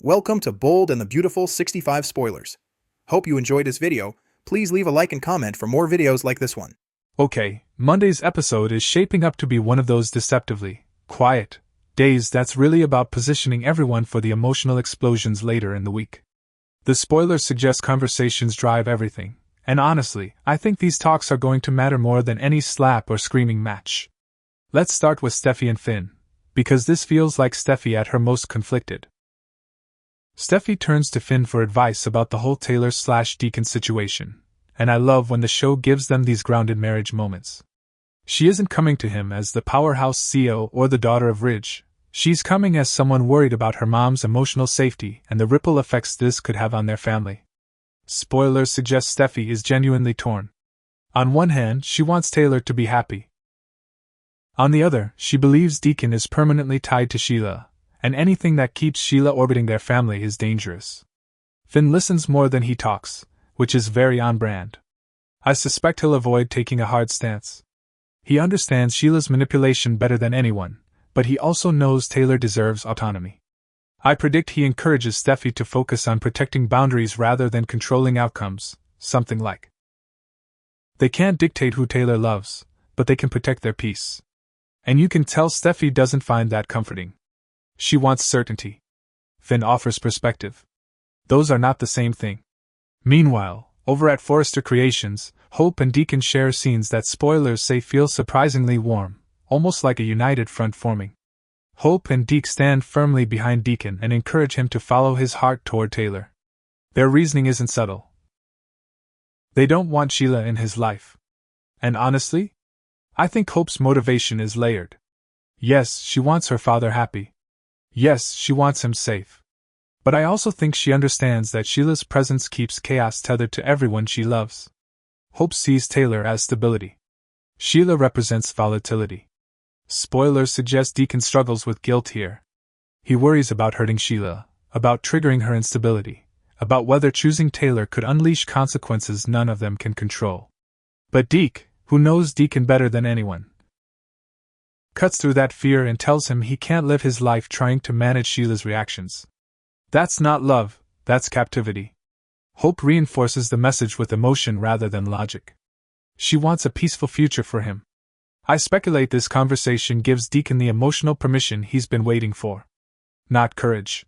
Welcome to Bold and the Beautiful 65 Spoilers. Hope you enjoyed this video. Please leave a like and comment for more videos like this one. Okay, Monday's episode is shaping up to be one of those deceptively quiet days that's really about positioning everyone for the emotional explosions later in the week. The spoilers suggest conversations drive everything, and honestly, I think these talks are going to matter more than any slap or screaming match. Let's start with Steffy and Finn, because this feels like Steffy at her most conflicted. Steffy turns to Finn for advice about the whole Taylor/Deacon situation, and I love when the show gives them these grounded marriage moments. She isn't coming to him as the powerhouse CEO or the daughter of Ridge. She's coming as someone worried about her mom's emotional safety and the ripple effects this could have on their family. Spoilers suggest Steffy is genuinely torn. On one hand, she wants Taylor to be happy. On the other, she believes Deacon is permanently tied to Sheila, and anything that keeps Sheila orbiting their family is dangerous. Finn listens more than he talks, which is very on brand. I suspect he'll avoid taking a hard stance. He understands Sheila's manipulation better than anyone, but he also knows Taylor deserves autonomy. I predict he encourages Steffy to focus on protecting boundaries rather than controlling outcomes, something like, they can't dictate who Taylor loves, but they can protect their peace. And you can tell Steffy doesn't find that comforting. She wants certainty. Finn offers perspective. Those are not the same thing. Meanwhile, over at Forrester Creations, Hope and Deacon share scenes that spoilers say feel surprisingly warm, almost like a united front forming. Hope and Deke stand firmly behind Deacon and encourage him to follow his heart toward Taylor. Their reasoning isn't subtle. They don't want Sheila in his life. And honestly, I think Hope's motivation is layered. Yes, she wants her father happy. Yes, she wants him safe. But I also think she understands that Sheila's presence keeps chaos tethered to everyone she loves. Hope sees Taylor as stability. Sheila represents volatility. Spoilers suggest Deacon struggles with guilt here. He worries about hurting Sheila, about triggering her instability, about whether choosing Taylor could unleash consequences none of them can control. But Deke, who knows Deacon better than anyone, cuts through that fear and tells him he can't live his life trying to manage Sheila's reactions. That's not love, that's captivity. Hope reinforces the message with emotion rather than logic. She wants a peaceful future for him. I speculate this conversation gives Deacon the emotional permission he's been waiting for. Not courage.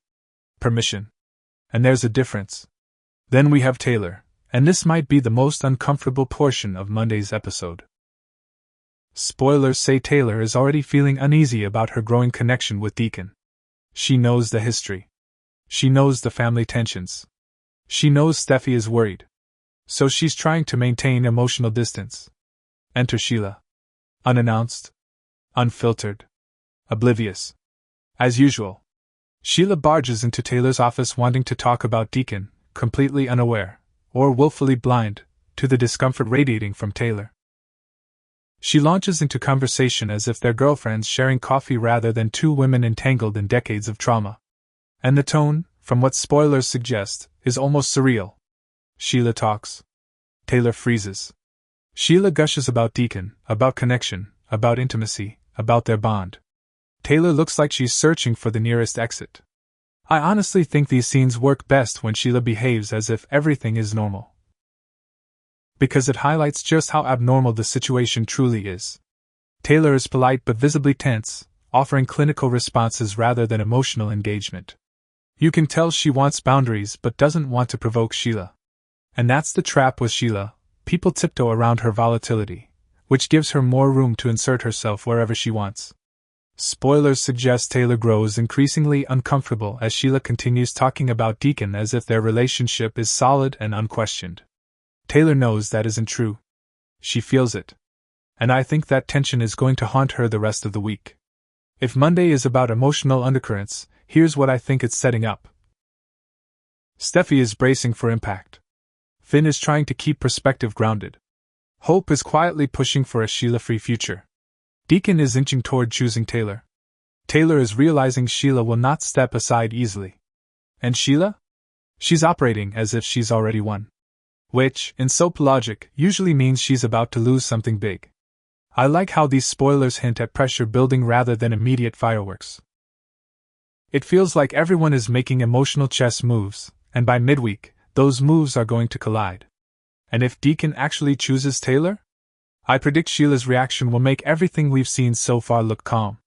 Permission. And there's a difference. Then we have Taylor, and this might be the most uncomfortable portion of Monday's episode. Spoilers say Taylor is already feeling uneasy about her growing connection with Deacon. She knows the history. She knows the family tensions. She knows Steffy is worried. So she's trying to maintain emotional distance. Enter Sheila. Unannounced. Unfiltered. Oblivious. As usual. Sheila barges into Taylor's office wanting to talk about Deacon, completely unaware, or willfully blind, to the discomfort radiating from Taylor. She launches into conversation as if they're girlfriends sharing coffee rather than two women entangled in decades of trauma. And the tone, from what spoilers suggest, is almost surreal. Sheila talks. Taylor freezes. Sheila gushes about Deacon, about connection, about intimacy, about their bond. Taylor looks like she's searching for the nearest exit. I honestly think these scenes work best when Sheila behaves as if everything is normal, because it highlights just how abnormal the situation truly is. Taylor is polite but visibly tense, offering clinical responses rather than emotional engagement. You can tell she wants boundaries but doesn't want to provoke Sheila. And that's the trap with Sheila. People tiptoe around her volatility, which gives her more room to insert herself wherever she wants. Spoilers suggest Taylor grows increasingly uncomfortable as Sheila continues talking about Deacon as if their relationship is solid and unquestioned. Taylor knows that isn't true. She feels it. And I think that tension is going to haunt her the rest of the week. If Monday is about emotional undercurrents, here's what I think it's setting up. Steffy is bracing for impact. Finn is trying to keep perspective grounded. Hope is quietly pushing for a Sheila-free future. Deacon is inching toward choosing Taylor. Taylor is realizing Sheila will not step aside easily. And Sheila? She's operating as if she's already won. Which, in soap logic, usually means she's about to lose something big. I like how these spoilers hint at pressure building rather than immediate fireworks. It feels like everyone is making emotional chess moves, and by midweek, those moves are going to collide. And if Deacon actually chooses Taylor? I predict Sheila's reaction will make everything we've seen so far look calm.